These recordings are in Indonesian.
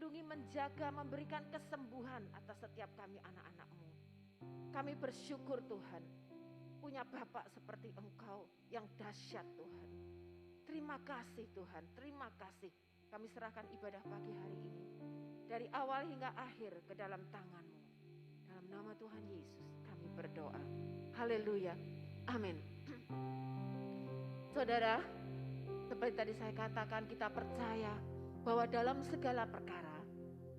melindungi, menjaga, memberikan kesembuhan atas setiap kami anak-anak-Mu. Kami bersyukur Tuhan, punya Bapak seperti Engkau yang dahsyat Tuhan. Terima kasih Tuhan, terima kasih. Kami serahkan ibadah pagi hari ini, dari awal hingga akhir ke dalam tangan-Mu. Dalam nama Tuhan Yesus kami berdoa. Haleluya, amin. Saudara, seperti tadi saya katakan, kita percaya bahwa dalam segala perkara,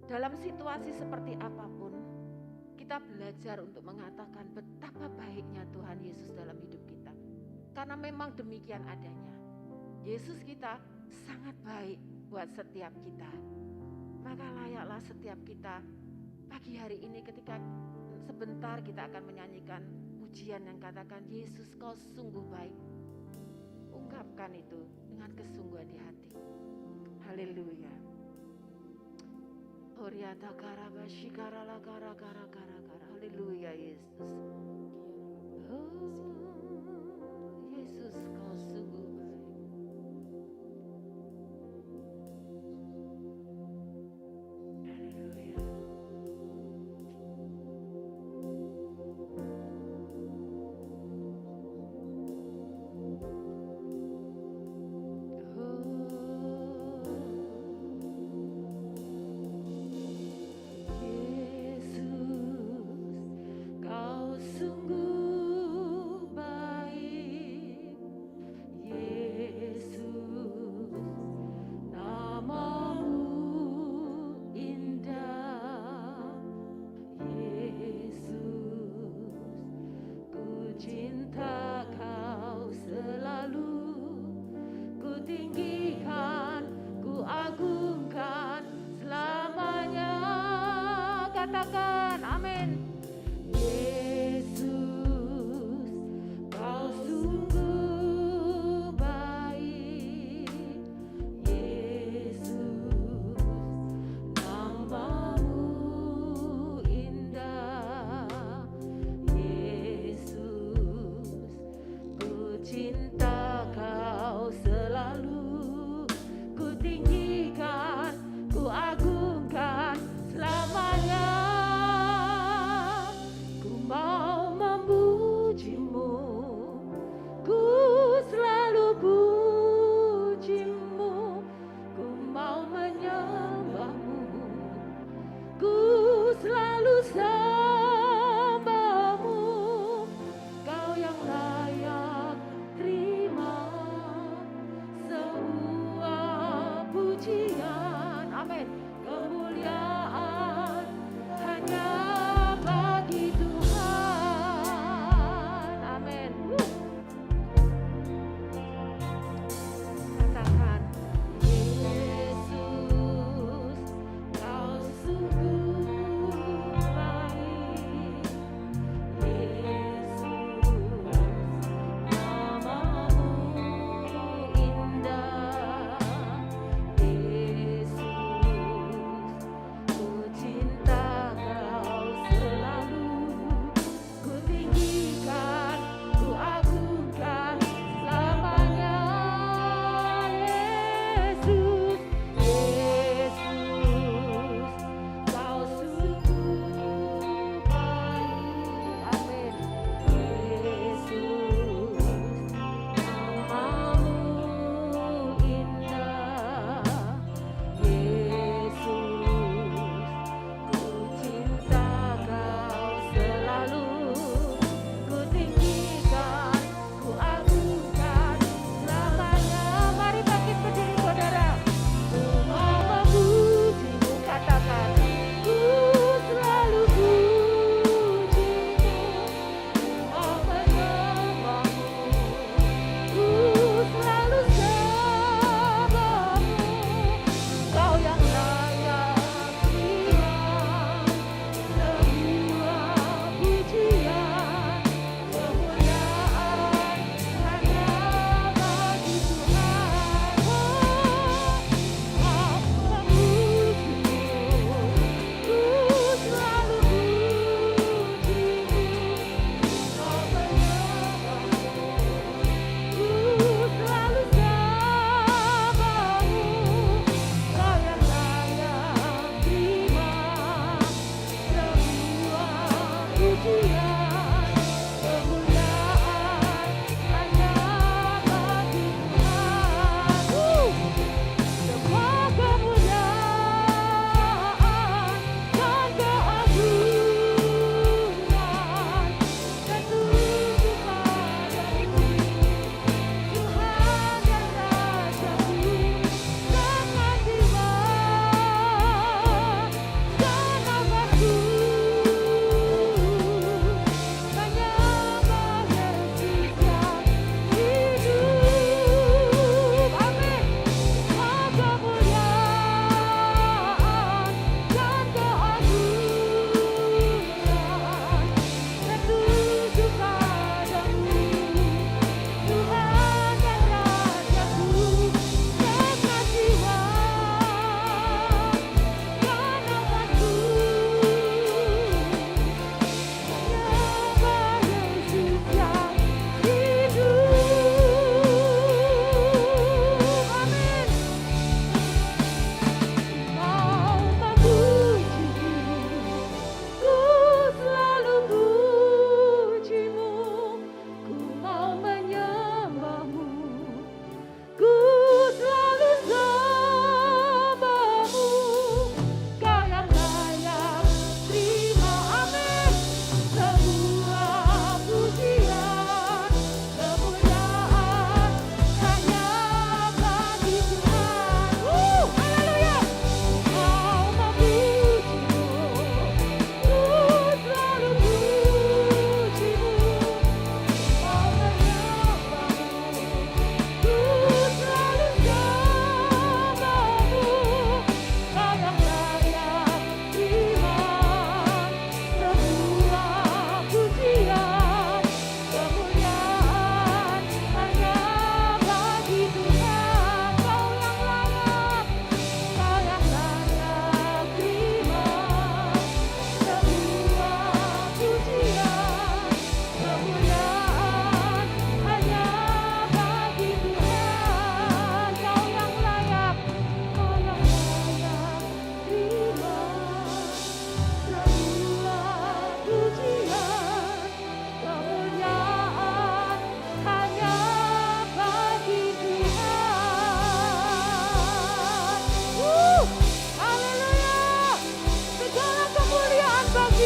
dalam situasi seperti apapun, kita belajar untuk mengatakan betapa baiknya Tuhan Yesus dalam hidup kita. Karena memang demikian adanya. Yesus kita sangat baik buat setiap kita. Maka layaklah setiap kita pagi hari ini ketika sebentar kita akan menyanyikan pujian yang katakan, Yesus kau sungguh baik. Ungkapkan itu dengan kesungguhan di hati. Haleluya. Oriata karabashi karala kara kara kara kara. Haleluya Yesus. Oh, Yesus kau sungguh baik. Haleluya. Yesus, kau sungguh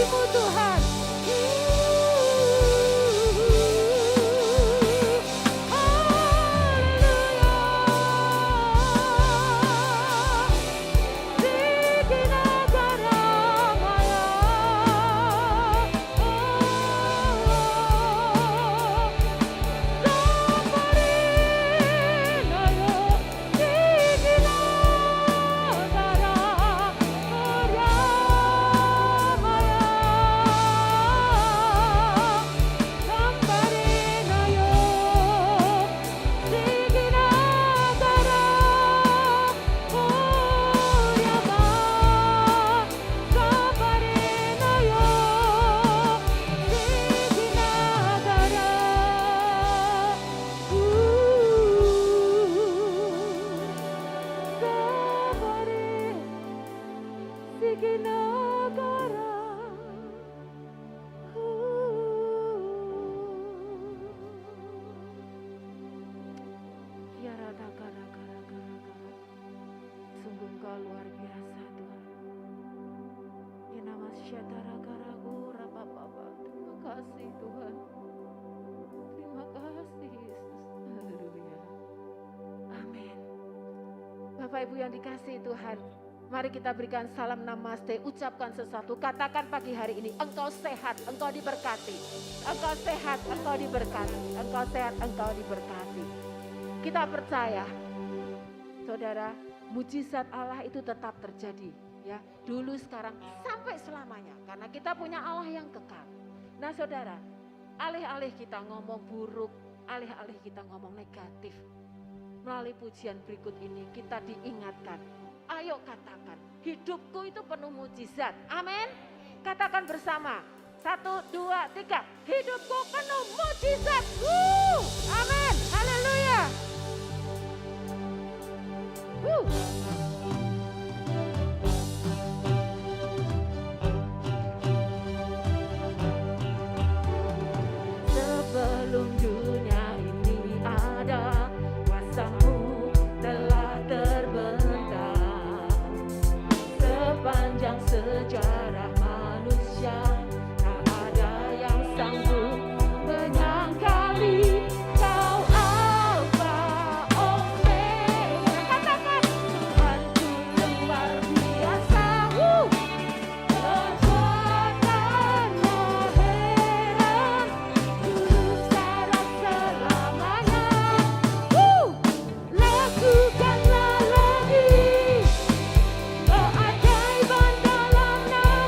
kasih-Mu Tuhan. Sungguh Engkau luar biasa Tuhan. Terima kasih Tuhan. Terima kasih Yesus. Haleluya. Amin. Bapak Ibu yang dikasihi Tuhan, mari kita berikan salam namaste, ucapkan sesuatu, katakan pagi hari ini, engkau sehat, engkau diberkati. Engkau sehat, engkau diberkati. Engkau sehat, engkau diberkati. Kita percaya, saudara, mujizat Allah itu tetap terjadi. Ya, dulu, sekarang, sampai selamanya. Karena kita punya Allah yang kekal. Nah saudara, alih-alih kita ngomong buruk, alih-alih kita ngomong negatif, melalui pujian berikut ini kita diingatkan. Ayo katakan, hidupku itu penuh mujizat. Amin. Katakan bersama. 1, 2, 3. Hidupku penuh mujizat. Amin. Haleluya. Sebelum dunia ini ada, kuasa-Mu telah terbentang. Sepanjang sejarah manusia, tak ada yang sanggup menyangkali Kau Alfa Omega. Katakan, Tuhanku luar biasa. Kekuatanmu heran, dulu sekarang selamanya. Lakukanlah lagi keajaiban dalam nama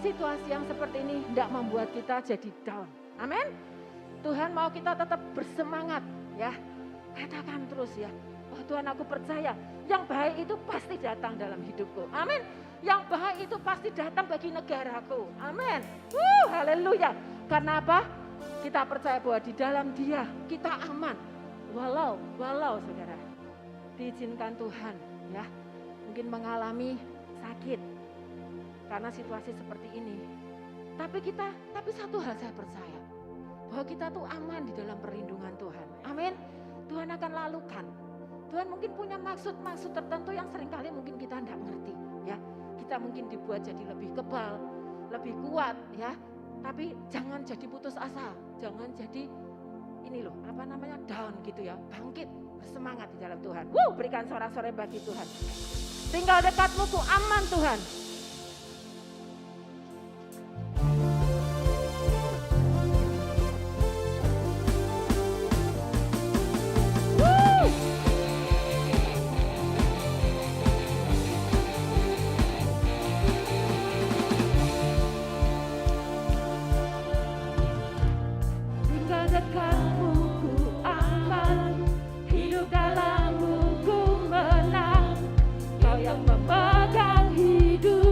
situasi yang seperti ini tidak membuat kita jadi down. Amin. Tuhan mau kita tetap bersemangat ya. Katakan terus ya. Oh Tuhan, aku percaya yang baik itu pasti datang dalam hidupku. Amin. Yang baik itu pasti datang bagi negaraku. Amin. Haleluya. Karena apa? Kita percaya bahwa di dalam Dia kita aman. Walau saudara, diizinkan Tuhan ya, mungkin mengalami sakit karena situasi seperti ini. Tapi satu hal saya percaya, bahwa kita tuh aman di dalam perlindungan Tuhan. Amin. Tuhan akan lalukan. Tuhan mungkin punya maksud-maksud tertentu yang seringkali mungkin kita tidak mengerti ya. Kita mungkin dibuat jadi lebih kebal, lebih kuat ya. Tapi jangan jadi putus asa, jangan jadi down gitu ya. Bangkit, bersemangat di dalam Tuhan. Berikan sorak-sorai bagi Tuhan. Tinggal dekatmu ku aman Tuhan. Memegang hidup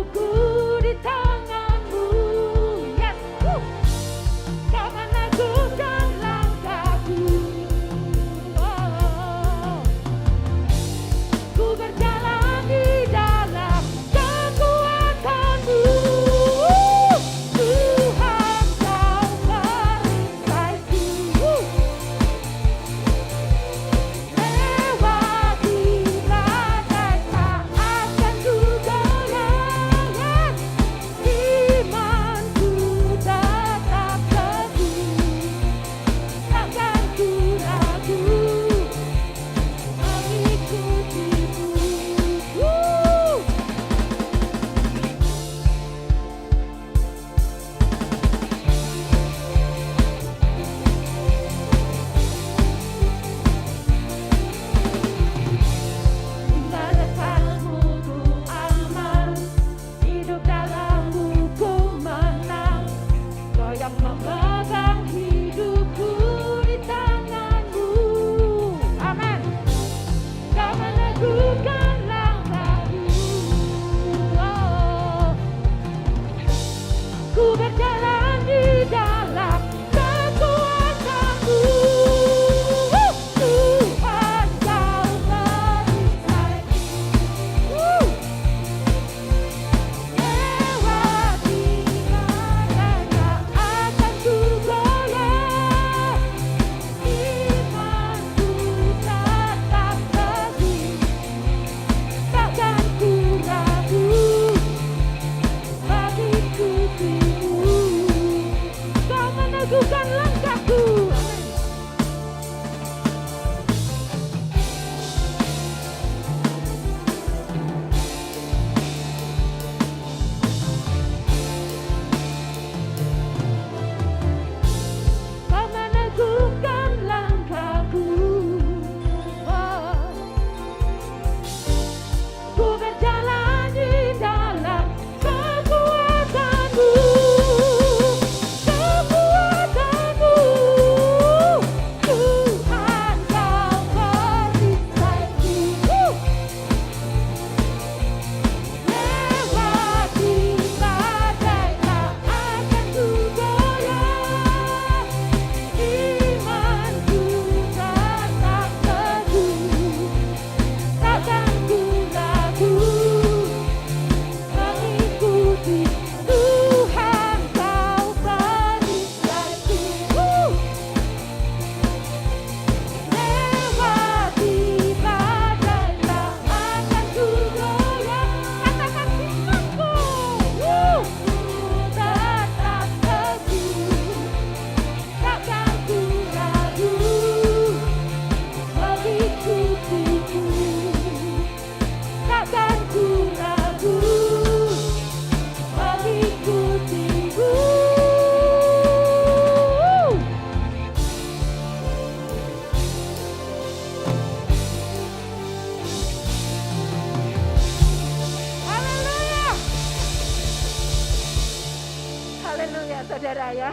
Haleluya saudara ya.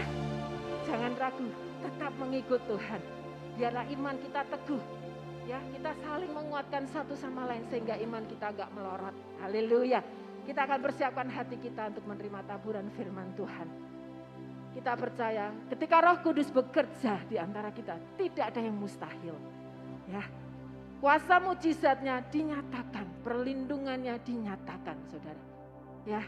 Jangan ragu, tetap mengikut Tuhan. Biarlah iman kita teguh. Ya, kita saling menguatkan satu sama lain sehingga iman kita enggak melorot. Haleluya. Kita akan persiapkan hati kita untuk menerima taburan firman Tuhan. Kita percaya ketika Roh Kudus bekerja di antara kita, tidak ada yang mustahil. Ya. Kuasa mujizatnya dinyatakan, perlindungannya dinyatakan, saudara. Ya.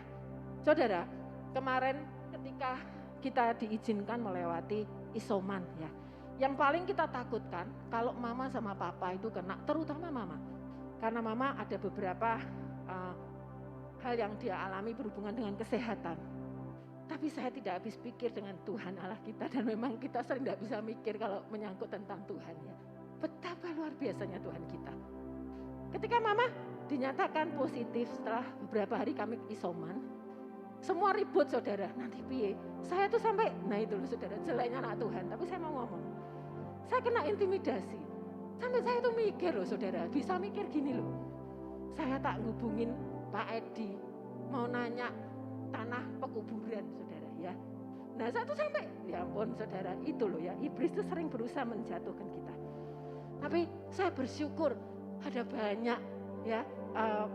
Saudara, kemarin ketika kita diizinkan melewati isoman ya. Yang paling kita takutkan kalau mama sama papa itu kena, terutama mama. Karena mama ada beberapa hal yang dia alami berhubungan dengan kesehatan. Tapi saya tidak habis pikir dengan Tuhan Allah kita, dan memang kita sering tidak bisa mikir kalau menyangkut tentang Tuhan ya. Betapa luar biasanya Tuhan kita. Ketika mama dinyatakan positif setelah beberapa hari kami isoman, semua ribut saudara, nanti piye? Saya tuh sampai, nah itu loh saudara, jeleknya anak Tuhan, tapi saya mau ngomong. Saya kena intimidasi, sampai saya tuh mikir loh saudara, bisa mikir gini loh. Saya tak ngubungin Pak Edi, mau nanya tanah pekuburan saudara ya. Nah saya tuh sampai, ya ampun saudara, itu loh ya, iblis tuh sering berusaha menjatuhkan kita. Tapi saya bersyukur ada banyak ya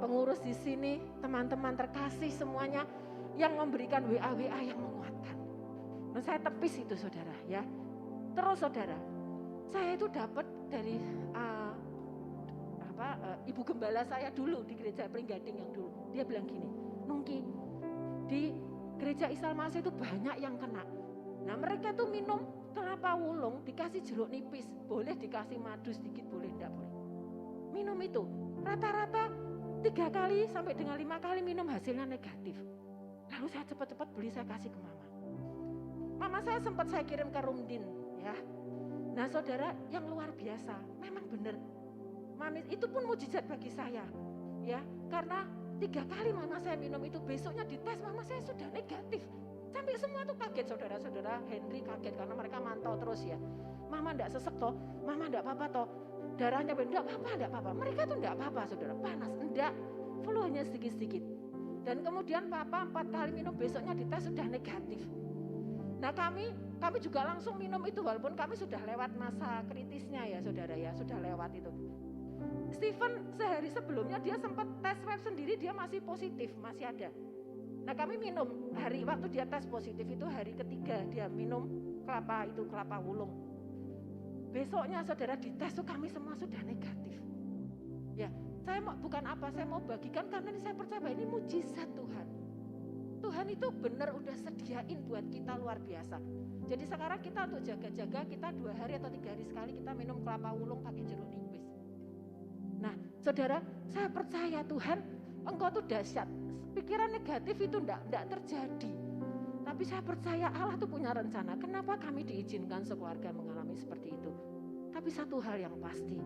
pengurus di sini, teman-teman terkasih semuanya yang memberikan WA yang menguatkan. Nah saya tepis itu saudara ya. Terus saudara, saya itu dapat dari ibu gembala saya dulu di gereja Pringgading yang dulu. Dia bilang gini, Nungki, di gereja Isalmase itu banyak yang kena. Nah mereka tuh minum kelapa wulung dikasih jeruk nipis, boleh dikasih madu sedikit, boleh enggak boleh. Minum itu rata-rata 3 kali sampai dengan 5 kali minum hasilnya negatif. Lalu saya cepat-cepat beli, saya kasih ke mama. Mama saya sempat saya kirim ke Rumdin ya. Nah saudara, yang luar biasa, memang benar. Mami itu pun mujizat bagi saya ya, karena 3 kali mama saya minum itu, besoknya dites mama saya sudah negatif. Sampai semua tuh kaget saudara-saudara, Henry kaget karena mereka mantau terus ya. Mama enggak sesek toh, mama enggak apa-apa toh, darahnya enggak apa-apa. Mereka tuh enggak apa-apa saudara, panas enggak, flu hanya sedikit-sedikit. Dan kemudian papa 4 kali minum, besoknya dites sudah negatif. Nah kami juga langsung minum itu walaupun kami sudah lewat masa kritisnya ya saudara ya, sudah lewat itu. Stephen sehari sebelumnya dia sempat tes swab sendiri, dia masih positif, masih ada. Nah kami minum, waktu dia tes positif itu hari ketiga dia minum kelapa wulung. Besoknya saudara dites tuh kami semua sudah negatif. Ya, saya mau bagikan karena ini saya percaya bahwa ini mujizat Tuhan. Tuhan itu benar udah sediain buat kita luar biasa. Jadi sekarang kita untuk jaga-jaga, kita 2 hari atau 3 hari sekali kita minum kelapa wulung pakai jeruk nipis. Nah saudara, saya percaya Tuhan, Engkau tuh dahsyat. Pikiran negatif itu enggak terjadi. Tapi saya percaya Allah tuh punya rencana. Kenapa kami diizinkan sekeluarga mengalami seperti itu? Tapi satu hal yang pasti,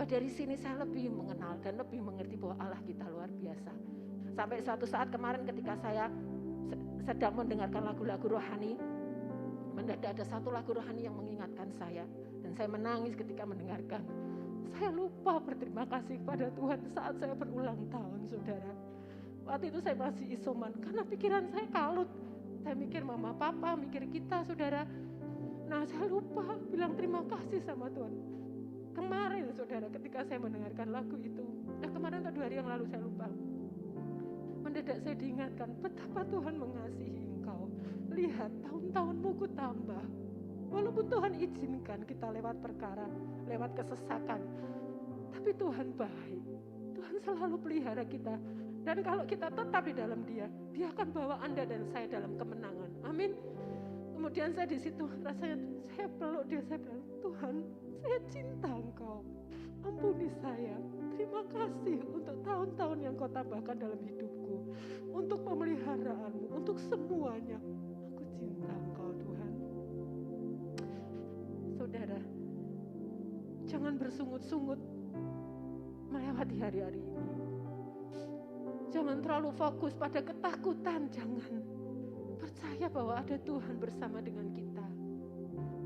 dari sini saya lebih mengenal dan lebih mengerti bahwa Allah kita luar biasa. Sampai suatu saat kemarin ketika saya sedang mendengarkan lagu-lagu rohani, mendadak ada satu lagu rohani yang mengingatkan saya. Dan saya menangis ketika mendengarkan. Saya lupa berterima kasih kepada Tuhan saat saya berulang tahun saudara. Waktu itu saya masih isoman karena pikiran saya kalut. Saya mikir mama papa, mikir kita saudara. Nah saya lupa bilang terima kasih sama Tuhan. Kemarin saudara ketika saya mendengarkan lagu itu, kemarin atau 2 hari yang lalu saya lupa. Mendadak saya diingatkan betapa Tuhan mengasihi engkau. Lihat tahun-tahunmu ku tambah. Walaupun Tuhan izinkan kita lewat perkara, lewat kesesakan. Tapi Tuhan baik. Tuhan selalu pelihara kita. Dan kalau kita tetap di dalam Dia akan bawa Anda dan saya dalam kemenangan. Amin. Kemudian saya di situ rasanya saya peluk Dia, saya bilang, Tuhan, saya cinta Engkau. Ampuni saya. Terima kasih untuk tahun-tahun yang Kau tambahkan dalam hidupku. Untuk pemeliharaanmu, untuk semuanya. Aku cinta Engkau Tuhan. Saudara, jangan bersungut-sungut melewati hari-hari ini. Jangan terlalu fokus pada ketakutan, jangan. Percaya bahwa ada Tuhan bersama dengan kita.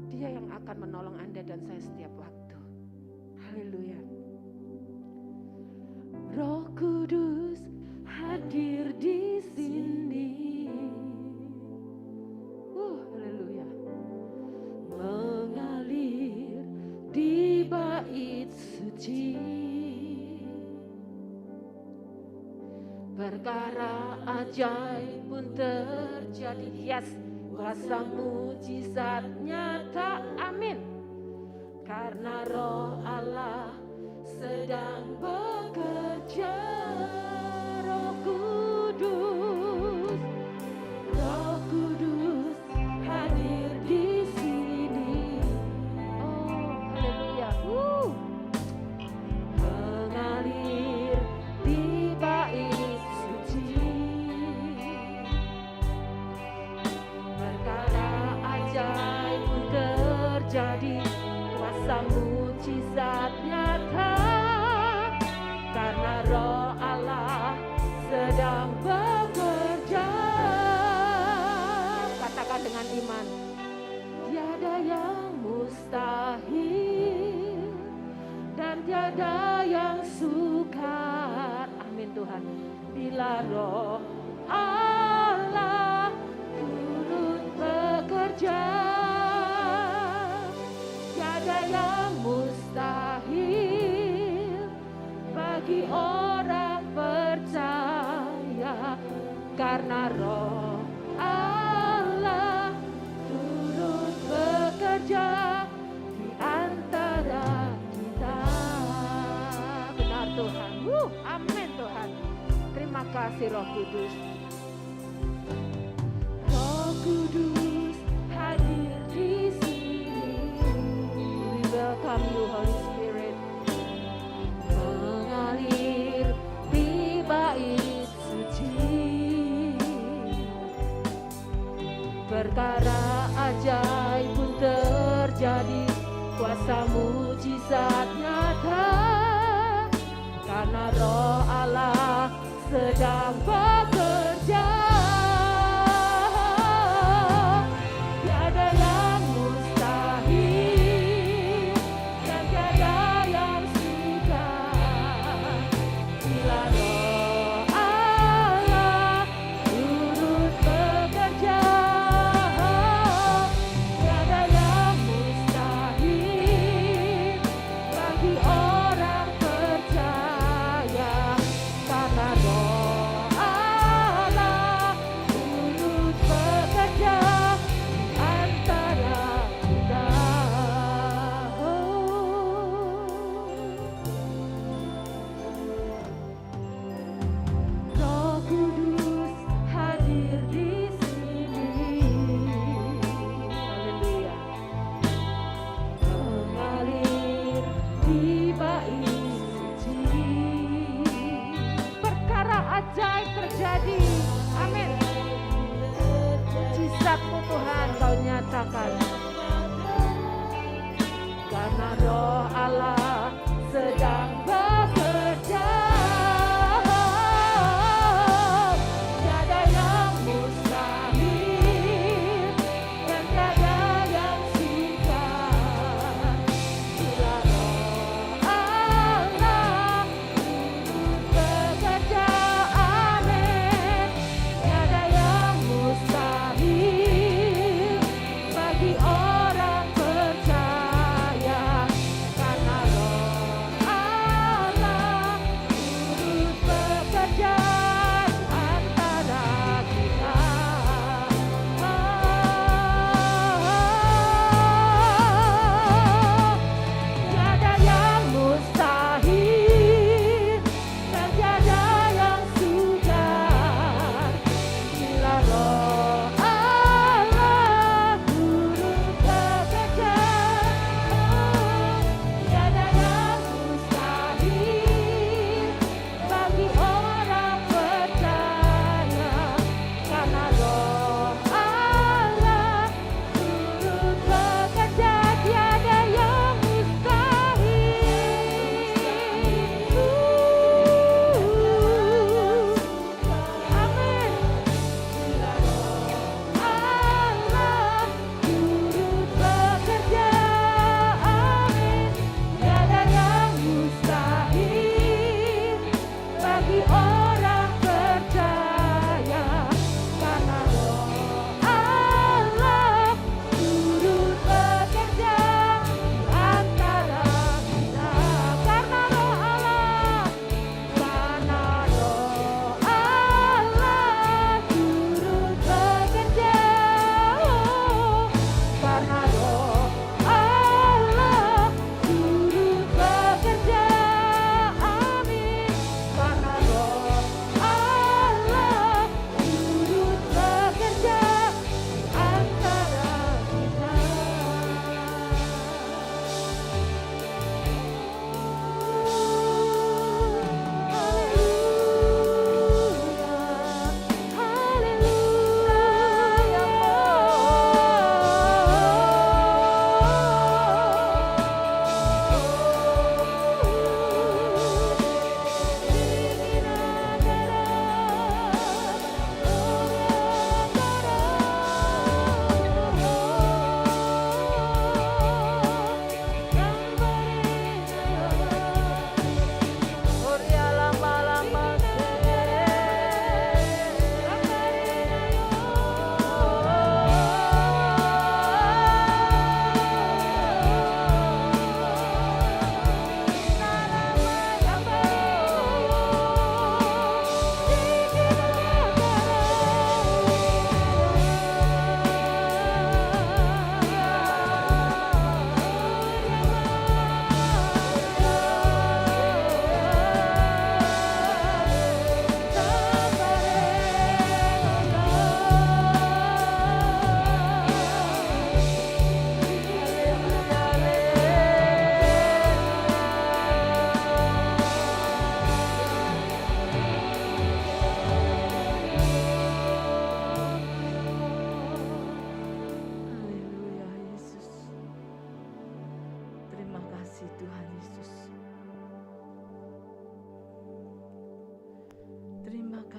Dia yang akan menolong Anda dan saya setiap waktu. Haleluya. Roh Kudus hadir di sini. perkara ajaib pun terjadi. Yes, kuasa mujizat nyata, amin. Karena Roh Allah sedang bekerja. Roh Kudus, Roh Kudus hadir di sini. Oh, haleluya. Mengalir di bait suci. Perkara ajaib pun terjadi, kuasa mujizat nyata. Karena Roh Allah sedang bekerja. Katakan dengan iman, tiada yang mustahil dan tiada yang sukar. Amin Tuhan. Bila Roh Allah turut bekerja, tiada yang mustahil bagi orang percaya. Karena Roh Allah turut bekerja di antara kita. Benar Tuhan. Amin Tuhan. Terima kasih Roh Kudus. Roh Kudus hadir di sini. We welcome you Holy Spirit. Mengalir di bait suci. Perkara ajaib pun terjadi, kuasa mujizat nyata. Karena Roh Allah sedang bekerja. Tiada yang mustahil dan tiada yang sukar. Bila Roh Allah turut bekerja, tiada yang mustahil bagi orang percaya. Karena Roh Allah turut bekerja antara kita. Roh Kudus hadir di sini. Haleluya. Mengalir di bait suci. Perkara ajaib terjadi. Amin. Mujizat-Mu Tuhan Kau nyatakan. Karena Roh Allah sedang bekerja. Tiada yang mustahil dan tiada yang sukar. Bila Roh Allah bekerja, amin. Tiada yang mustahil bagi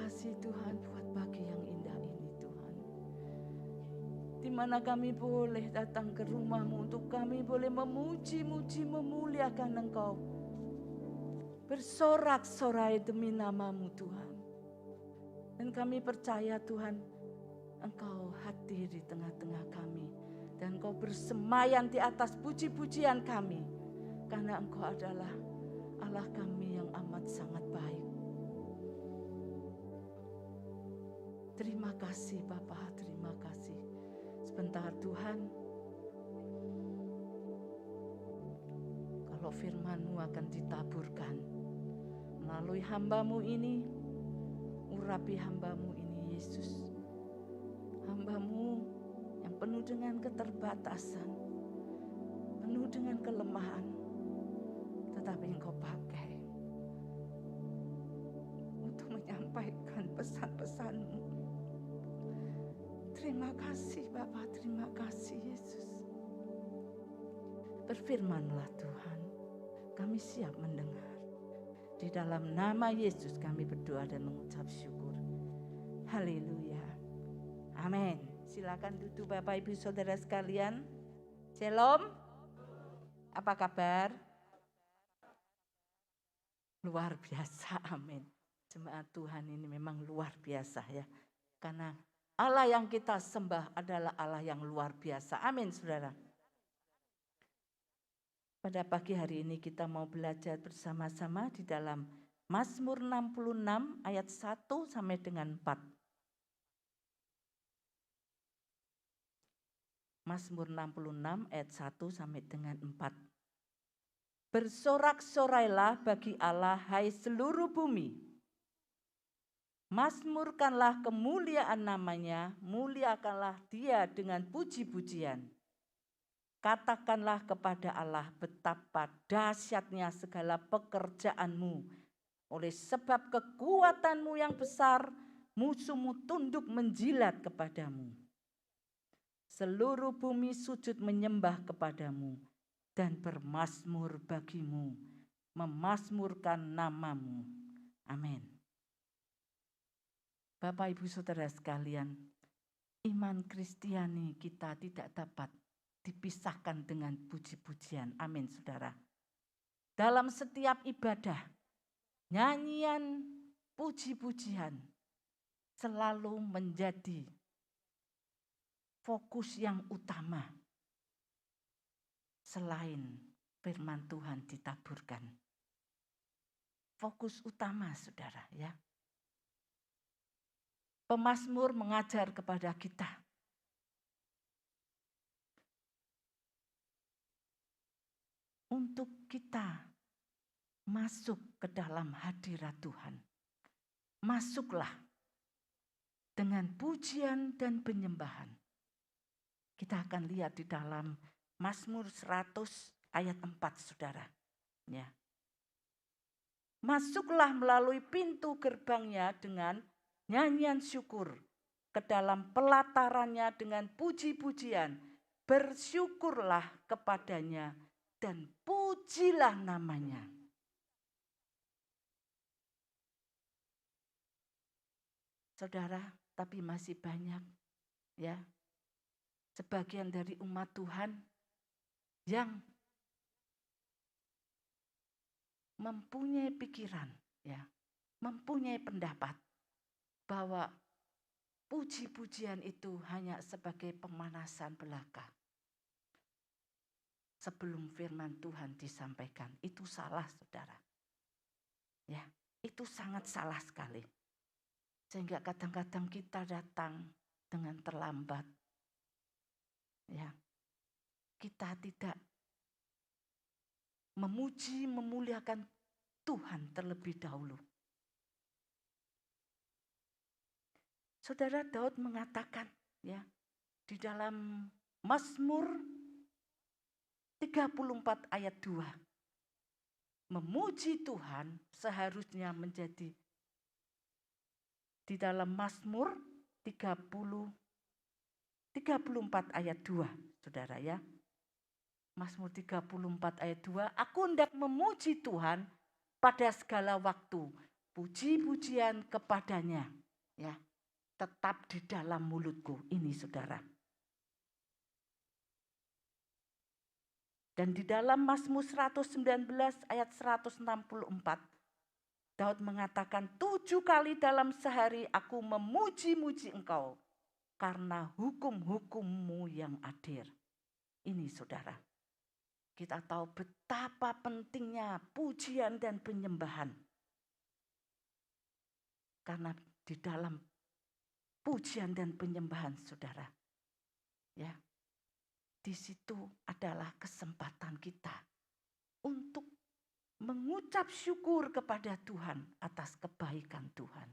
kasih Tuhan buat pagi yang indah ini Tuhan. Di mana kami boleh datang ke rumah-Mu untuk kami boleh memuji-muji, memuliakan Engkau. Bersorak-sorai demi nama-Mu Tuhan. Dan kami percaya Tuhan, Engkau hadir di tengah-tengah kami. Dan Engkau bersemayam di atas puji-pujian kami. Karena Engkau adalah Allah kami yang amat sangat baik. Terima kasih Bapa, terima kasih. Sebentar Tuhan, kalau firman-Mu akan ditaburkan melalui hamba-Mu ini, urapi hamba-Mu ini Yesus. Hamba-Mu yang penuh dengan keterbatasan, penuh dengan kelemahan, tetapi Engkau pakai untuk menyampaikan pesan-pesan-Mu. Terima kasih Bapa, terima kasih Yesus. Berfirmanlah Tuhan, kami siap mendengar. Di dalam nama Yesus kami berdoa dan mengucap syukur. Haleluya. Amin. Silakan duduk Bapak Ibu Saudara sekalian. Shalom. Apa kabar? Luar biasa, amin. Jemaat Tuhan ini memang luar biasa ya. Karena Allah yang kita sembah adalah Allah yang luar biasa. Amin saudara. Pada pagi hari ini kita mau belajar bersama-sama di dalam Mazmur 66 ayat 1 sampai dengan 4. Mazmur 66 ayat 1 sampai dengan 4. Bersorak-sorailah bagi Allah hai seluruh bumi. Mazmurkanlah kemuliaan namanya, muliakanlah dia dengan puji-pujian. Katakanlah kepada Allah betapa dahsyatnya segala pekerjaanmu. Oleh sebab kekuatanmu yang besar, musuhmu tunduk menjilat kepadamu. Seluruh bumi sujud menyembah kepadamu dan bermazmur bagimu, memazmurkan namamu. Amin. Bapak Ibu Saudara sekalian, iman Kristiani kita tidak dapat dipisahkan dengan puji-pujian. Amin saudara. Dalam setiap ibadah, nyanyian puji-pujian selalu menjadi fokus yang utama. Selain firman Tuhan ditaburkan. Fokus utama saudara ya. Pemazmur mengajar kepada kita untuk kita masuk ke dalam hadirat Tuhan. Masuklah dengan pujian dan penyembahan. Kita akan lihat di dalam Mazmur 100 ayat 4 saudara. Ya. Masuklah melalui pintu gerbangnya dengan nyanyian syukur, ke dalam pelatarannya dengan puji-pujian. Bersyukurlah kepadanya dan pujilah namanya. Saudara, tapi masih banyak ya sebagian dari umat Tuhan yang mempunyai pikiran, ya, mempunyai pendapat bahwa puji-pujian itu hanya sebagai pemanasan belaka. Sebelum firman Tuhan disampaikan, itu salah saudara. Ya, itu sangat salah sekali. Sehingga kadang-kadang kita datang dengan terlambat. Ya, kita tidak memuji, memuliakan Tuhan terlebih dahulu. Saudara Daud mengatakan ya di dalam Mazmur 34 ayat 2. Memuji Tuhan seharusnya menjadi di dalam Mazmur 34 ayat 2, Saudara ya. Mazmur 34 ayat 2, aku hendak memuji Tuhan pada segala waktu. puji-pujian kepadanya, ya, tetap di dalam mulutku. Ini saudara. Dan di dalam Mazmur 119 ayat 164, Daud mengatakan, 7 kali dalam sehari aku memuji-muji engkau karena hukum-hukummu yang adil. Ini saudara, kita tahu betapa pentingnya pujian dan penyembahan. Karena di dalam pujian dan penyembahan saudara, ya, di situ adalah kesempatan kita untuk mengucap syukur kepada Tuhan atas kebaikan Tuhan,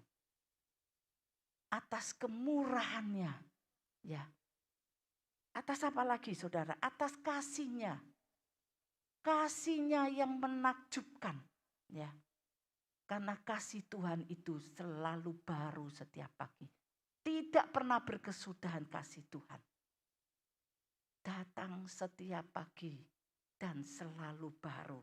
atas kemurahannya, ya, atas apa lagi saudara? Atas kasihnya yang menakjubkan, ya, karena kasih Tuhan itu selalu baru setiap pagi, tidak pernah berkesudahan kasih Tuhan. Datang setiap pagi dan selalu baru.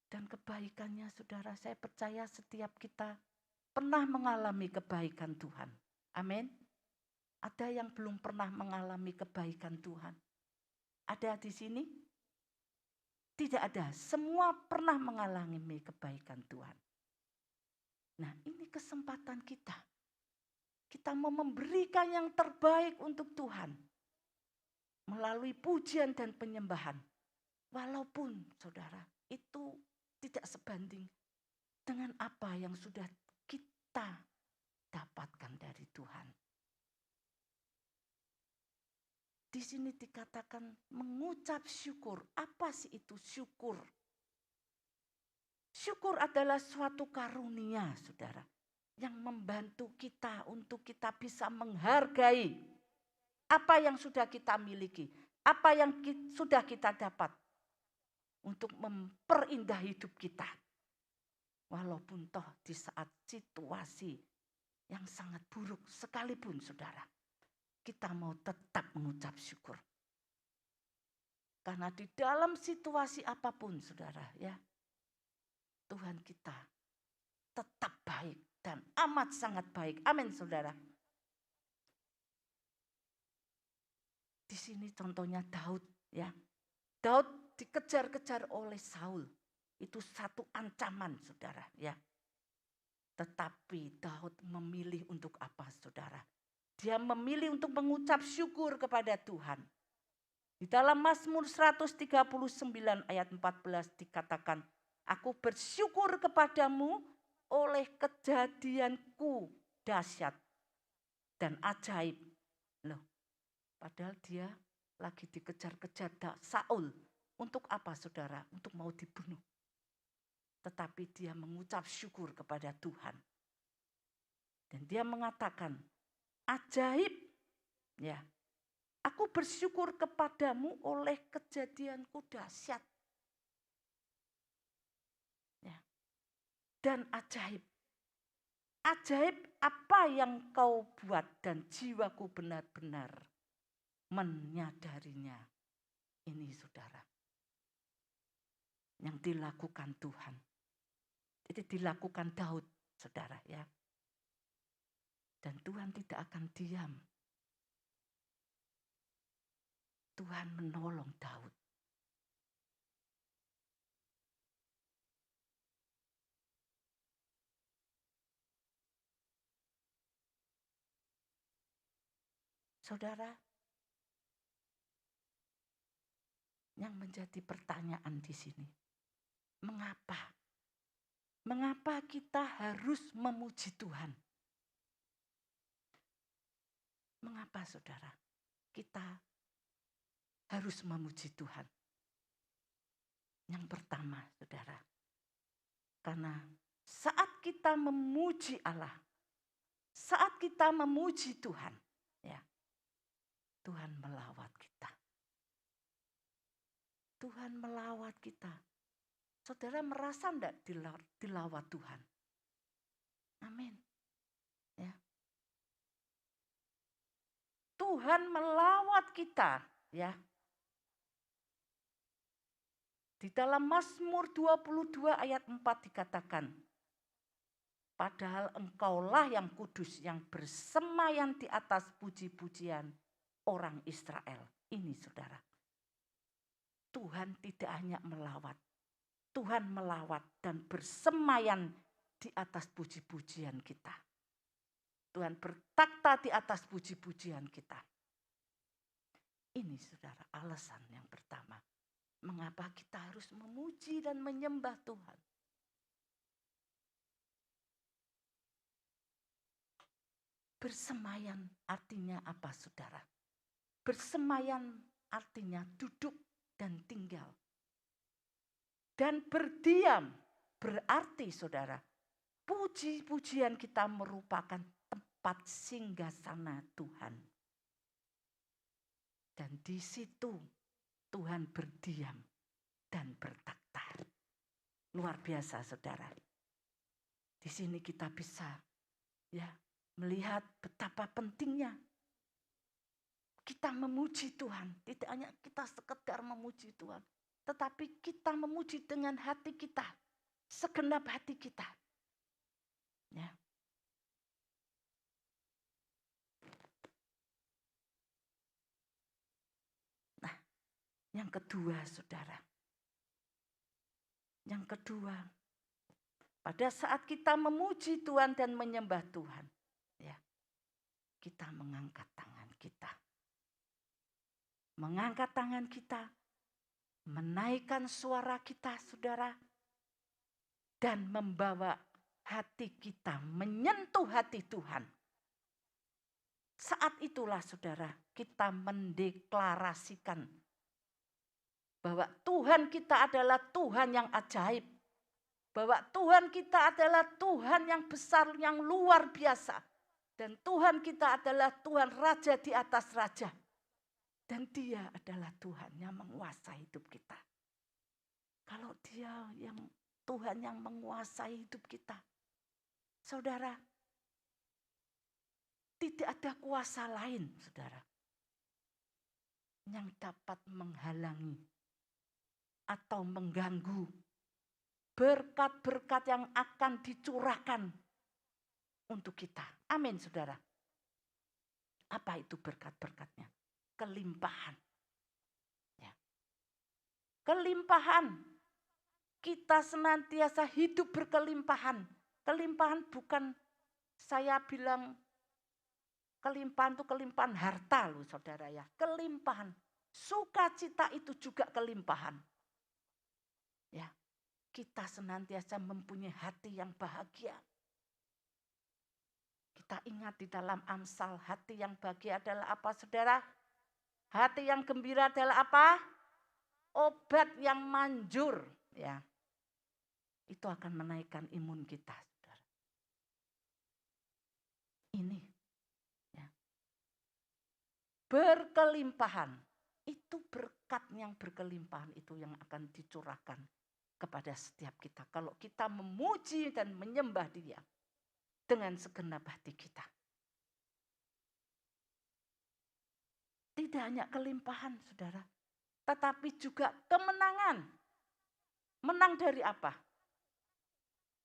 Dan kebaikannya saudara, saya percaya setiap kita pernah mengalami kebaikan Tuhan. Amin. Ada yang belum pernah mengalami kebaikan Tuhan? Ada di sini? Tidak ada. Semua pernah mengalami kebaikan Tuhan. Nah, ini kesempatan kita. Kita mau memberikan yang terbaik untuk Tuhan melalui pujian dan penyembahan. Walaupun saudara itu tidak sebanding dengan apa yang sudah kita dapatkan dari Tuhan. Di sini dikatakan mengucap syukur. Apa sih itu syukur? Syukur adalah suatu karunia saudara, yang membantu kita untuk kita bisa menghargai apa yang sudah kita miliki, apa yang sudah kita dapat, untuk memperindah hidup kita. Walaupun toh di saat situasi yang sangat buruk sekalipun saudara, kita mau tetap mengucap syukur. Karena di dalam situasi apapun saudara, ya, Tuhan kita tetap baik dan amat sangat baik. Amin saudara. Di sini contohnya Daud, ya. Daud dikejar-kejar oleh Saul. Itu satu ancaman saudara, ya. Tetapi Daud memilih untuk apa saudara? Dia memilih untuk mengucap syukur kepada Tuhan. Di dalam Mazmur 139 ayat 14 dikatakan, aku bersyukur kepadamu oleh kejadianku dahsyat dan ajaib. Loh, padahal dia lagi dikejar-kejar Saul. Untuk apa saudara? Untuk mau dibunuh. Tetapi dia mengucap syukur kepada Tuhan. Dan dia mengatakan, ajaib, ya, aku bersyukur kepadamu oleh kejadianku dahsyat. Ya. Dan ajaib. Ajaib apa yang kau buat dan jiwaku benar-benar menyadarinya. Ini saudara, yang dilakukan Tuhan. Itu dilakukan Daud saudara, ya. Dan Tuhan tidak akan diam. Tuhan menolong Daud. Saudara, yang menjadi pertanyaan di sini, mengapa? Mengapa kita harus memuji Tuhan? Mengapa saudara kita harus memuji Tuhan? Yang pertama saudara, karena saat kita memuji Allah, saat kita memuji Tuhan, ya, Tuhan melawat kita. Tuhan melawat kita. Saudara merasa enggak dilawat Tuhan? Amin. Ya. Tuhan melawat kita, ya. Di dalam Mazmur 22 ayat 4 dikatakan, padahal engkaulah yang kudus, yang bersemayam di atas puji-pujian orang Israel. Ini saudara, Tuhan tidak hanya melawat, Tuhan melawat dan bersemayam di atas puji-pujian kita. Tuhan bertakhta di atas puji-pujian kita. Ini saudara alasan yang pertama, mengapa kita harus memuji dan menyembah Tuhan. Bersemayam artinya apa saudara? Bersemayam artinya duduk dan tinggal. Dan berdiam berarti saudara, puji-pujian kita merupakan tempat singgasana Tuhan. Dan di situ Tuhan berdiam dan bertakhta. Luar biasa saudara. Di sini kita bisa melihat betapa pentingnya kita memuji Tuhan. Tidak hanya kita sekedar memuji Tuhan, tetapi kita memuji dengan hati kita, segenap hati kita. Ya. Nah, yang kedua saudara. Yang kedua, pada saat kita memuji Tuhan dan menyembah Tuhan, ya, kita mengangkat tangan kita. Mengangkat tangan kita, menaikkan suara kita saudara, dan membawa hati kita menyentuh hati Tuhan. Saat itulah saudara, kita mendeklarasikan bahwa Tuhan kita adalah Tuhan yang ajaib. Bahwa Tuhan kita adalah Tuhan yang besar, yang luar biasa. Dan Tuhan kita adalah Tuhan Raja di atas Raja. Dan Dia adalah Tuhan yang menguasai hidup kita. Kalau Dia yang Tuhan yang menguasai hidup kita, saudara, tidak ada kuasa lain, saudara, yang dapat menghalangi atau mengganggu berkat-berkat yang akan dicurahkan untuk kita. Amin, saudara. Apa itu berkat-berkatnya? Kelimpahan. Ya. Kelimpahan. Kita senantiasa hidup berkelimpahan. Kelimpahan bukan saya bilang kelimpahan itu kelimpahan harta loh saudara ya. Kelimpahan. Sukacita itu juga kelimpahan. Ya, kita senantiasa mempunyai hati yang bahagia. Kita ingat di dalam Amsal, hati yang bahagia adalah apa saudara? Hati yang gembira adalah apa? Obat yang manjur. Ya, itu akan menaikkan imun kita, saudara. Ini, ya, berkelimpahan. Itu berkat yang berkelimpahan itu yang akan dicurahkan kepada setiap kita. Kalau kita memuji dan menyembah Dia dengan segenap hati kita. Tidak hanya kelimpahan, saudara, tetapi juga kemenangan. Menang dari apa?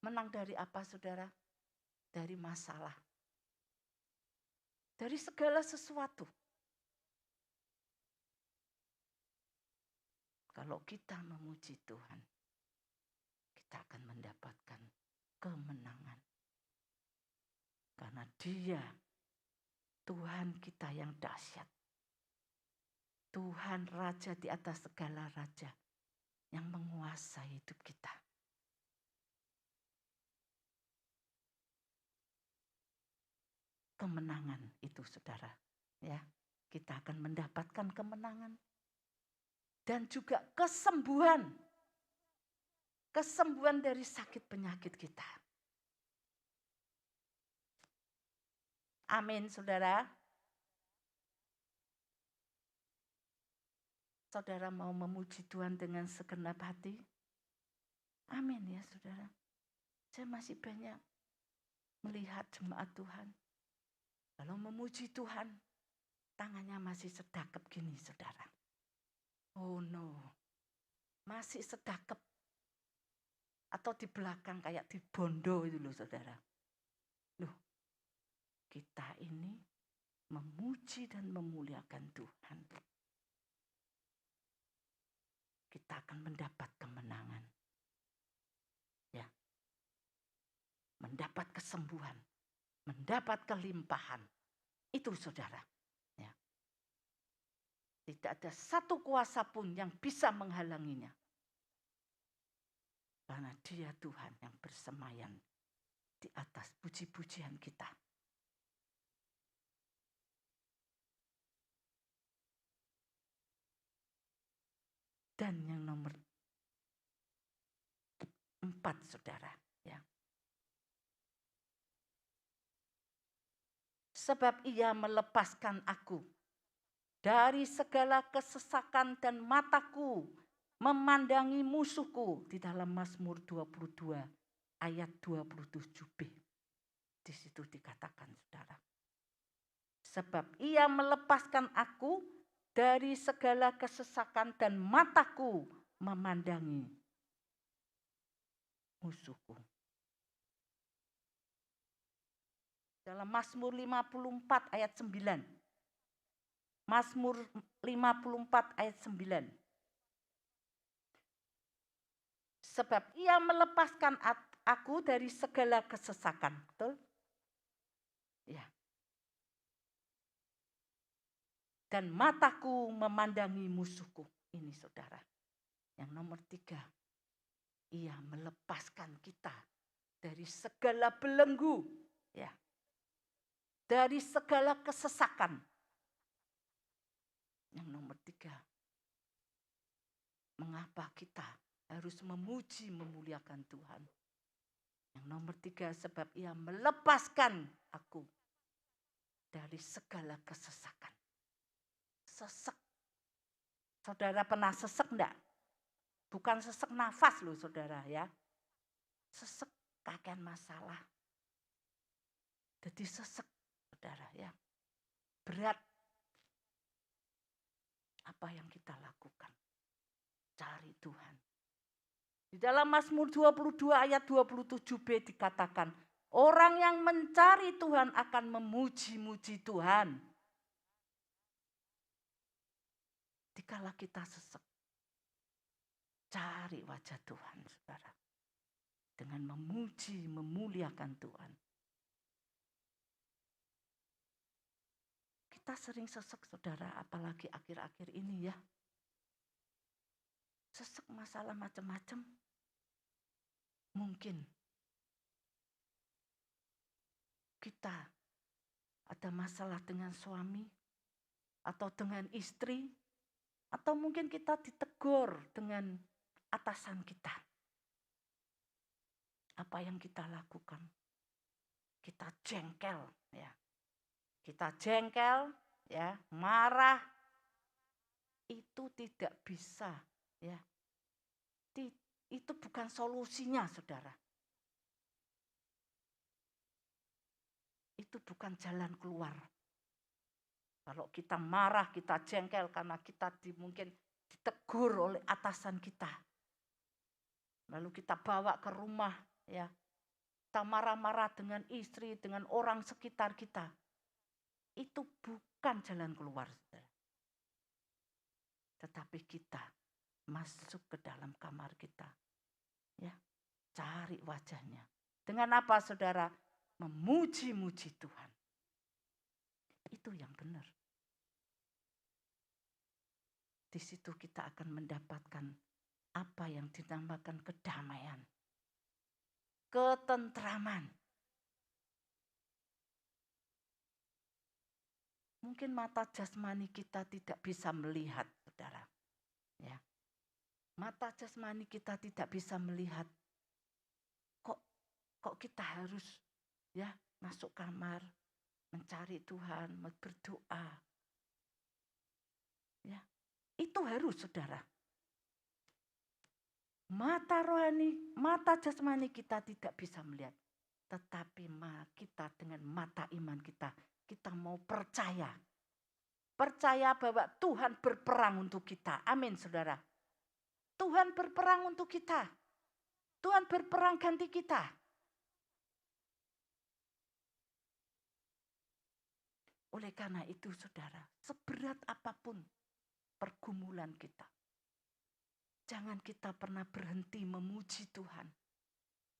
Menang dari apa, saudara? Dari masalah. Dari segala sesuatu. Kalau kita memuji Tuhan, kita akan mendapatkan kemenangan. Karena Dia, Tuhan kita yang dahsyat. Tuhan Raja di atas segala raja yang menguasai hidup kita. Kemenangan itu saudara, ya, kita akan mendapatkan kemenangan. Dan juga kesembuhan. Kesembuhan dari sakit penyakit kita. Amin, saudara. Saudara mau memuji Tuhan dengan segenap hati? Amin ya saudara. Saya masih banyak melihat jemaat Tuhan. Kalau memuji Tuhan, tangannya masih sedekap gini saudara. Oh no. masih sedakep. Atau di belakang kayak di bondo itu loh saudara. Loh, kita ini memuji dan memuliakan Tuhan. Kita akan mendapat kemenangan. Ya. Mendapat kesembuhan, mendapat kelimpahan. Itu saudara. Ya. Tidak ada satu kuasa pun yang bisa menghalanginya. Karena Dia Tuhan yang bersemayam di atas puji-pujian kita. Dan yang nomor 4 saudara. Ya. Sebab Ia melepaskan aku dari segala kesesakan dan mataku memandangi musuhku. Di dalam Mazmur 22 ayat 27b. Di situ dikatakan saudara. Sebab Ia melepaskan aku dari segala kesesakan dan mataku memandangi musuhku. Dalam Mazmur 54 ayat 9. Mazmur 54 ayat 9. Sebab Ia melepaskan aku dari segala kesesakan. Betul? Ya. Dan mataku memandangi musuhku. Ini saudara. Yang nomor 3. Ia melepaskan kita dari segala belenggu. Ya. Dari segala kesesakan. Yang nomor 3. Mengapa kita harus memuji, memuliakan Tuhan? Yang nomor 3, sebab Ia melepaskan aku dari segala kesesakan. Sesek. Saudara pernah sesek enggak? Bukan sesek nafas loh saudara ya. Sesek kakean masalah. Jadi sesek saudara ya. Berat. Apa yang kita lakukan? Cari Tuhan. Di dalam Mazmur 22 ayat 27b dikatakan, orang yang mencari Tuhan akan memuji-muji Tuhan. Dikala kita sesek, cari wajah Tuhan, saudara. Dengan memuji, memuliakan Tuhan. Kita sering sesek, saudara, apalagi akhir-akhir ini ya. Sesek masalah macam-macam. Mungkin kita ada masalah dengan suami atau dengan istri, atau mungkin kita ditegur dengan atasan kita. Apa yang kita lakukan? Kita jengkel, ya. Kita jengkel, ya, marah. Itu tidak bisa, ya. Itu bukan solusinya, saudara. Itu bukan jalan keluar. Kalau kita marah, kita jengkel karena kita mungkin ditegur oleh atasan kita. Lalu kita bawa ke rumah, ya. Kita marah-marah dengan istri, dengan orang sekitar kita. Itu bukan jalan keluar, saudara. Tetapi kita masuk ke dalam kamar kita, ya, cari wajahnya. Dengan apa, saudara? Memuji-muji Tuhan. Itu yang benar. Di situ kita akan mendapatkan apa yang dinamakan kedamaian, ketentraman. Mungkin mata jasmani kita tidak bisa melihat, saudara. Ya. Mata jasmani kita tidak bisa melihat. Kok kita harus, ya, masuk kamar, mencari Tuhan, berdoa. Ya, itu harus, saudara. Mata rohani, mata jasmani kita tidak bisa melihat. Tetapi kita dengan mata iman kita mau percaya. Percaya bahwa Tuhan berperang untuk kita. Amin, saudara. Tuhan berperang untuk kita. Tuhan berperang ganti kita. Oleh karena itu saudara, seberat apapun pergumulan kita, jangan kita pernah berhenti memuji Tuhan.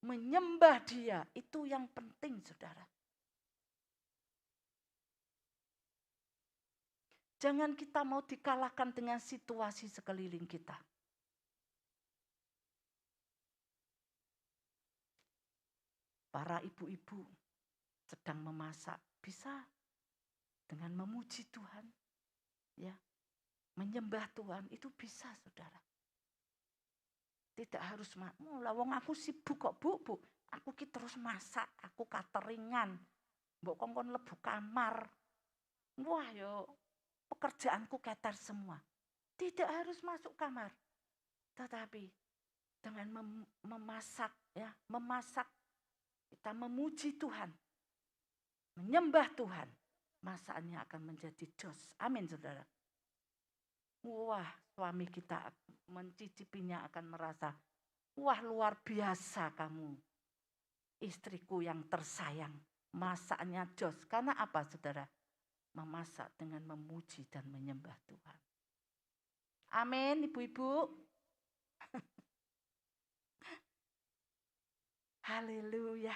Menyembah Dia, itu yang penting saudara. Jangan kita mau dikalahkan dengan situasi sekeliling kita. Para ibu-ibu sedang memasak, bisa dengan memuji Tuhan, ya, menyembah Tuhan, itu bisa saudara. Tidak harus, wong aku sibuk kok bu, aku ki terus masak, aku cateringan, mbok kongkon lebu kamar, wah yo pekerjaanku keter semua. Tidak harus masuk kamar, tetapi dengan memasak, ya, memasak kita memuji Tuhan, menyembah Tuhan, masakannya akan menjadi jos. Amin saudara. Wah, suami kita mencicipinya akan merasa, wah luar biasa kamu, istriku yang tersayang, masaknya jos. Karena apa saudara? Memasak dengan memuji dan menyembah Tuhan. Amin ibu-ibu. Haleluya.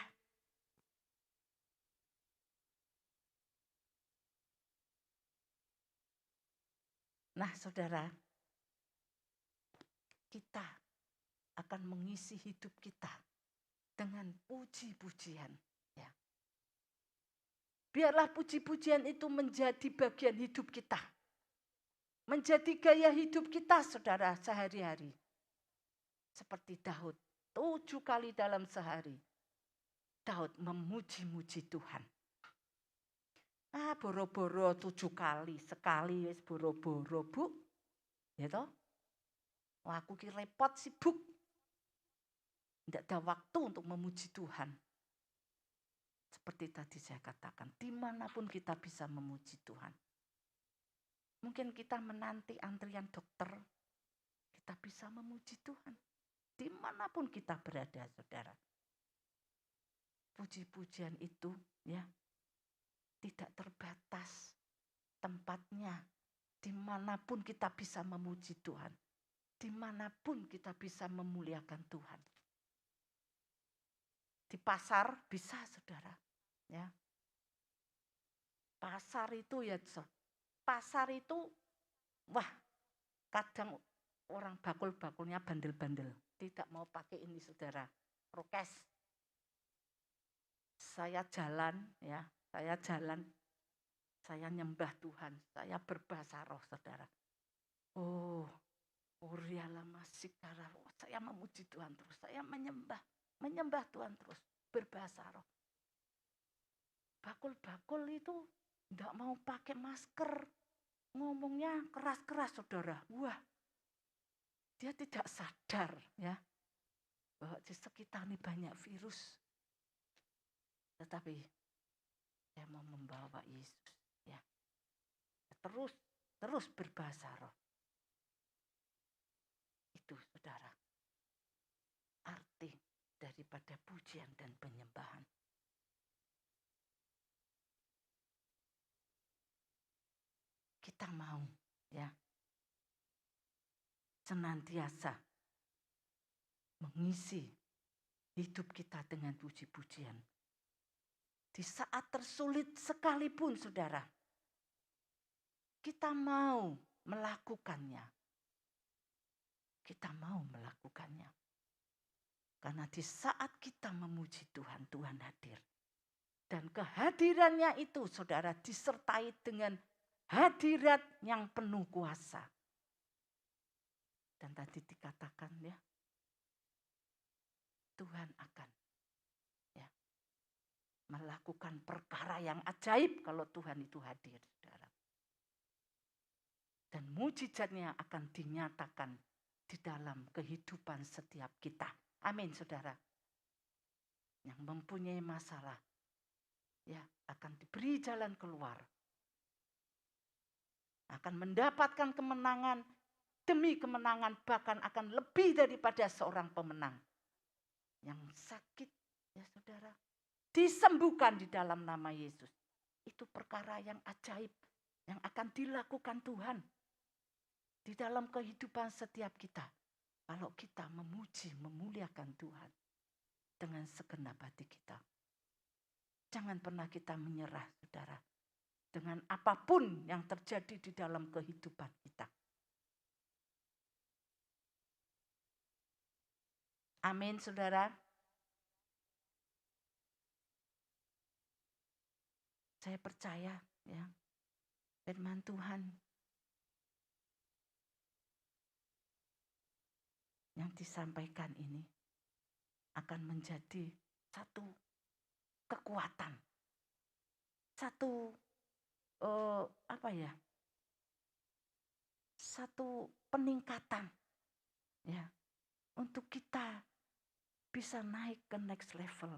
Nah saudara, kita akan mengisi hidup kita dengan puji-pujian. Ya. Biarlah puji-pujian itu menjadi bagian hidup kita. Menjadi gaya hidup kita saudara sehari-hari. Seperti Daud, 7 kali dalam sehari. Daud memuji-muji Tuhan. Boro-boro 7 kali, sekali wis boro-boro bu. Ya toh? Wah aku ki repot sibuk. Tidak ada waktu untuk memuji Tuhan. Seperti tadi saya katakan, dimanapun kita bisa memuji Tuhan. Mungkin kita menanti antrian dokter, kita bisa memuji Tuhan. Dimanapun kita berada saudara. Puji-pujian itu ya tidak terbatas tempatnya. Dimanapun kita bisa memuji Tuhan. Dimanapun kita bisa memuliakan Tuhan. Di pasar bisa saudara. Ya. Pasar itu ya, pasar itu wah kadang orang bakul-bakulnya bandel-bandel. Tidak mau pakai ini saudara, prokes. Saya jalan ya, saya nyembah Tuhan, saya berbahasa roh saudara. Oh, Uriala masih karena saya memuji Tuhan terus, saya menyembah Tuhan terus, berbahasa roh. Bakul-bakul itu tidak mau pakai masker, ngomongnya keras-keras saudara. Wah, dia tidak sadar ya bahwa di sekitar ini banyak virus. Tetapi saya mau membawa Yesus ya. Terus berbahasa roh. Itu saudara. Arti daripada pujian dan penyembahan. Kita mau ya senantiasa mengisi hidup kita dengan puji-pujian. Di saat tersulit sekalipun saudara, kita mau melakukannya. Kita mau melakukannya. Karena di saat kita memuji Tuhan, Tuhan hadir. Dan kehadirannya itu saudara disertai dengan hadirat yang penuh kuasa. Dan tadi dikatakan ya, Tuhan akan ya melakukan perkara yang ajaib kalau Tuhan itu hadir, saudara. Dan mujizatnya akan dinyatakan di dalam kehidupan setiap kita. Amin, saudara. Yang mempunyai masalah, ya akan diberi jalan keluar. Akan mendapatkan kemenangan demi kemenangan, bahkan akan lebih daripada seorang pemenang. Yang sakit, ya saudara, disembuhkan di dalam nama Yesus. Itu perkara yang ajaib yang akan dilakukan Tuhan di dalam kehidupan setiap kita. Kalau kita memuji, memuliakan Tuhan dengan segenap hati kita. Jangan pernah kita menyerah, saudara, dengan apapun yang terjadi di dalam kehidupan kita. Amin, saudara. Saya percaya, ya, firman Tuhan yang disampaikan ini akan menjadi satu kekuatan, satu satu peningkatan, ya, untuk kita bisa naik ke next level.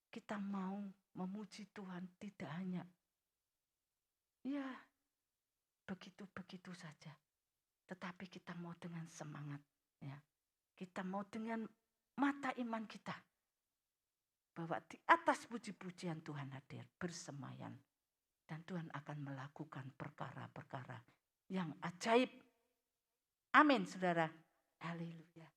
Kita mau memuji Tuhan tidak hanya ya begitu-begitu saja, tetapi kita mau dengan semangat, ya. Kita mau dengan mata iman kita bahwa di atas puji-pujian Tuhan hadir bersemayan, dan Tuhan akan melakukan perkara-perkara yang ajaib. Amin, saudara. Haleluya.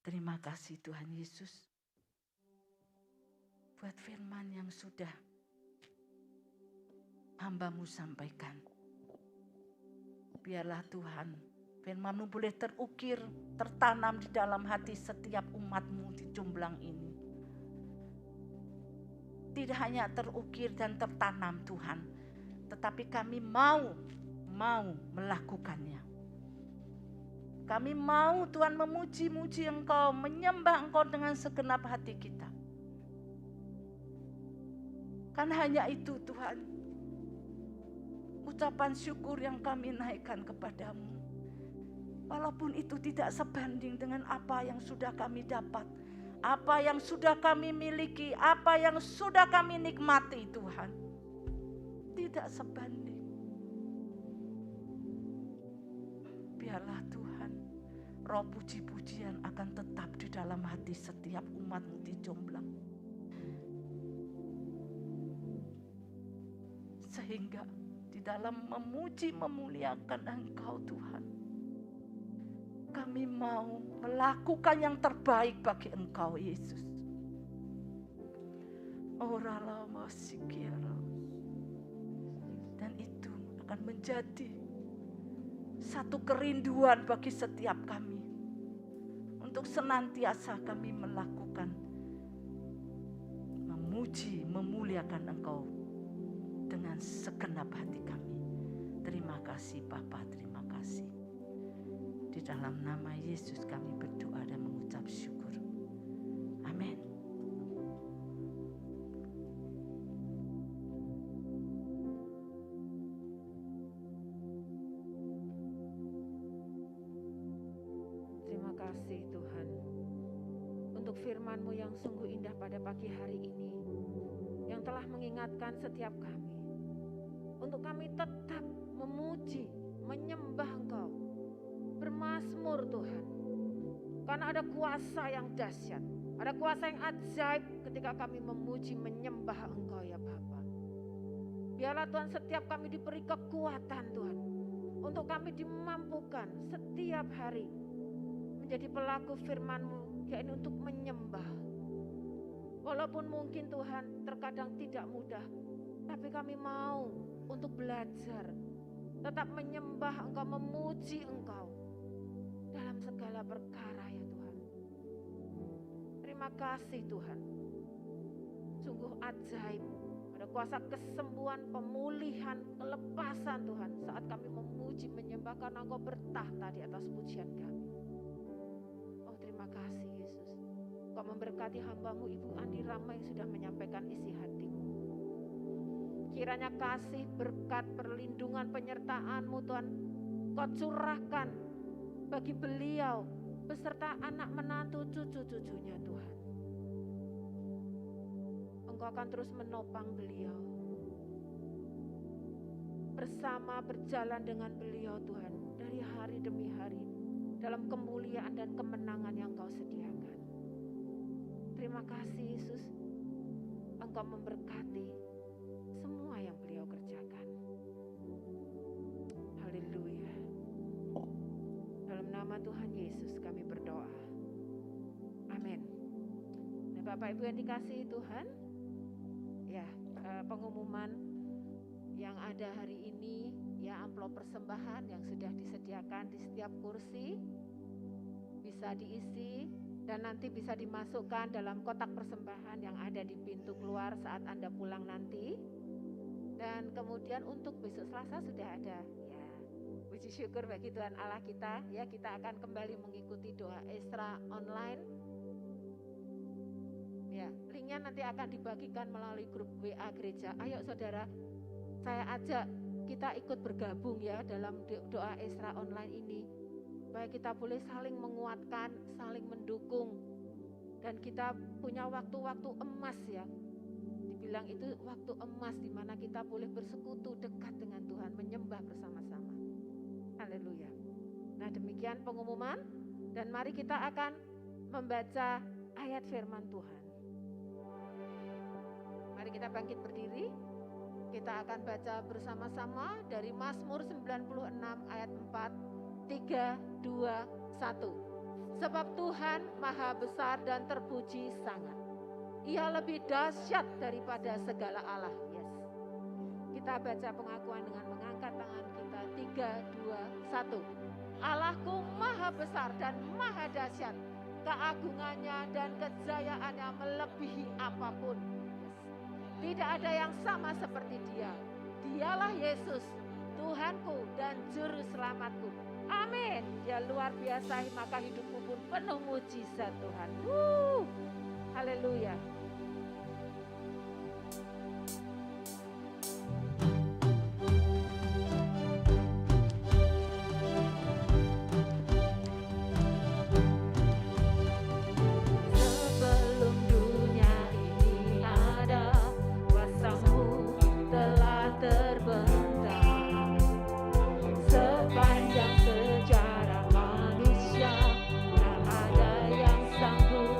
Terima kasih Tuhan Yesus buat firman yang sudah hamba-Mu sampaikan. Biarlah Tuhan, firman-Mu boleh terukir, tertanam di dalam hati setiap umat-Mu di Jomblang ini. Tidak hanya terukir dan tertanam Tuhan, tetapi kami mau melakukannya. Kami mau Tuhan memuji-muji Engkau, menyembah Engkau dengan segenap hati kita. Kan hanya itu Tuhan, ucapan syukur yang kami naikkan kepadamu. Walaupun itu tidak sebanding dengan apa yang sudah kami dapat, apa yang sudah kami miliki, apa yang sudah kami nikmati Tuhan. Tidak sebanding. Biarlah Tuhan, roh puji-pujian akan tetap di dalam hati setiap umat-Mu di Jomblang. Sehingga di dalam memuji memuliakan Engkau Tuhan, kami mau melakukan yang terbaik bagi Engkau Yesus. Dan itu akan menjadi satu kerinduan bagi setiap kami, untuk senantiasa kami melakukan memuji memuliakan Engkau dengan segenap hati kami. Terima kasih Bapa, terima kasih. Di dalam nama Yesus kami berdoa dan mengucap syukur. Amin. Terima kasih Tuhan untuk firman-Mu yang sungguh indah pada pagi hari ini, yang telah mengingatkan setiap kami untuk kami tetap memuji, menyembah Engkau, bermazmur Tuhan. Karena ada kuasa yang dahsyat, ada kuasa yang ajaib ketika kami memuji, menyembah Engkau ya Bapa. Biarlah Tuhan setiap kami diberi kekuatan Tuhan, untuk kami dimampukan setiap hari menjadi pelaku firman-Mu, yakni untuk menyembah. Walaupun mungkin Tuhan terkadang tidak mudah, tapi kami mau untuk belajar, tetap menyembah Engkau, memuji Engkau dalam segala perkara ya Tuhan. Terima kasih Tuhan. Sungguh ajaib, ada kuasa kesembuhan, pemulihan, kelepasan Tuhan saat kami memuji, menyembah, karena Engkau bertahta di atas pujian kami. Oh terima kasih Yesus. Engkau memberkati hamba-Mu Ibu Andi Rama yang sudah menyampaikan isi hati-Mu. Kiranya kasih, berkat, perlindungan, penyertaan-Mu Tuhan Kau curahkan bagi beliau beserta anak menantu cucu-cucunya Tuhan. Engkau akan terus menopang beliau, bersama berjalan dengan beliau Tuhan, dari hari demi hari, dalam kemuliaan dan kemenangan yang Kau sediakan. Terima kasih Yesus, Engkau memberkati semua yang beliau kerjakan. Haleluya. Dalam nama Tuhan Yesus kami berdoa. Amin. Nah, Bapak Ibu yang dikasihi Tuhan, ya, pengumuman yang ada hari ini, ya, amplop persembahan yang sudah disediakan di setiap kursi bisa diisi dan nanti bisa dimasukkan dalam kotak persembahan yang ada di pintu keluar saat Anda pulang nanti. Dan kemudian untuk besok Selasa sudah ada, ya. Puji syukur bagi Tuhan Allah kita, ya, kita akan kembali mengikuti doa Esra online. Ya, linknya nanti akan dibagikan melalui grup WA gereja. Ayo saudara, saya ajak kita ikut bergabung ya dalam doa Esra online ini. Supaya kita boleh saling menguatkan, saling mendukung. Dan kita punya waktu-waktu emas ya. Dibilang itu waktu emas di mana kita boleh bersekutu dekat dengan Tuhan, menyembah bersama-sama. Haleluya. Nah, demikian pengumuman dan mari kita akan membaca ayat firman Tuhan. Mari kita bangkit berdiri. Kita akan baca bersama-sama dari Mazmur 96 ayat 4, 3, 2, 1. Sebab Tuhan maha besar dan terpuji sangat. Ia lebih dahsyat daripada segala Allah. Yes. Kita baca pengakuan dengan mengangkat tangan kita. 3, 2, 1. Allahku maha besar dan maha dahsyat. Keagungannya dan kejayaannya melebihi apapun. Tidak ada yang sama seperti Dia. Dialah Yesus, Tuhanku dan Juru Selamatku. Amin. Dia luar biasa, maka hidupmu pun penuh mujizat Tuhan. Haleluya. Sejarah manusia tak ada yang sanggup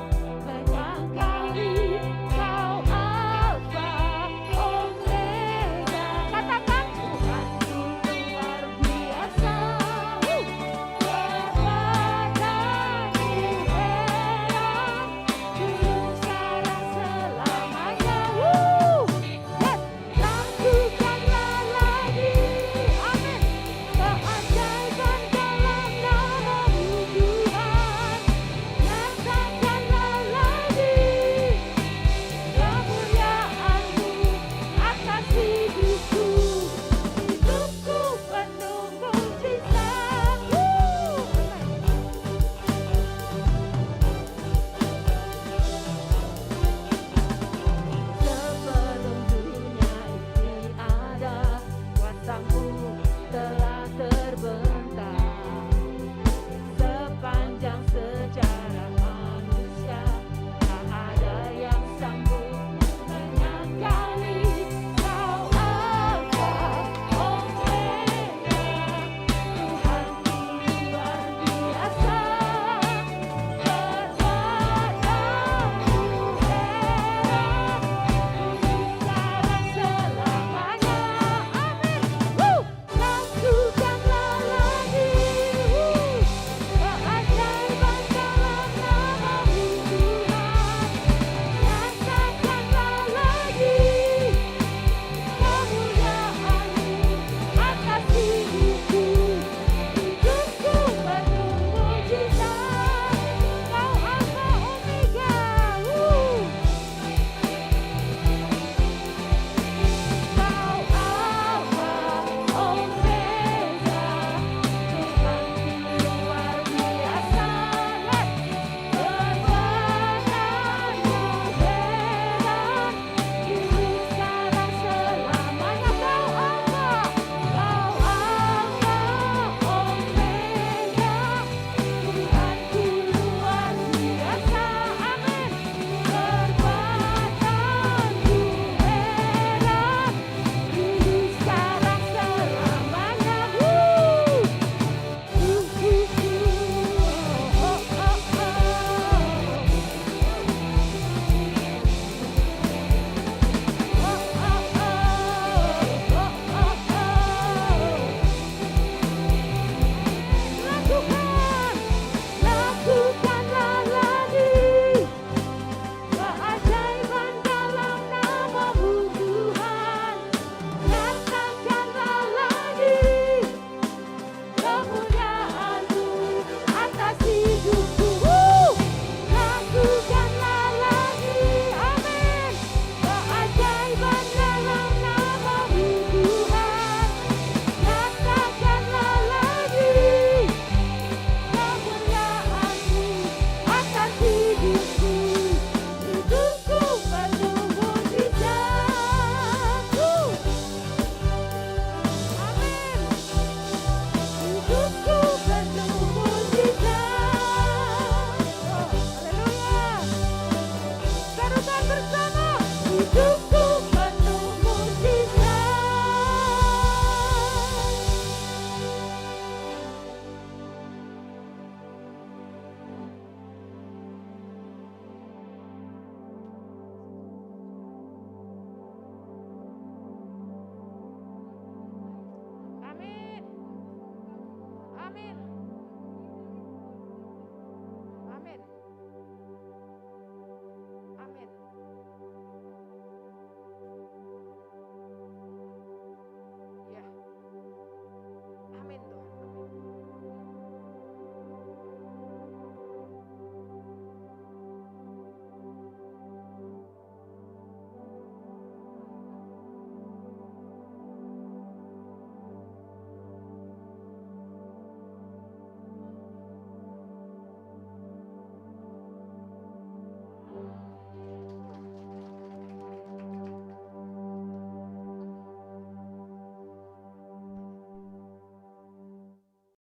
Hidup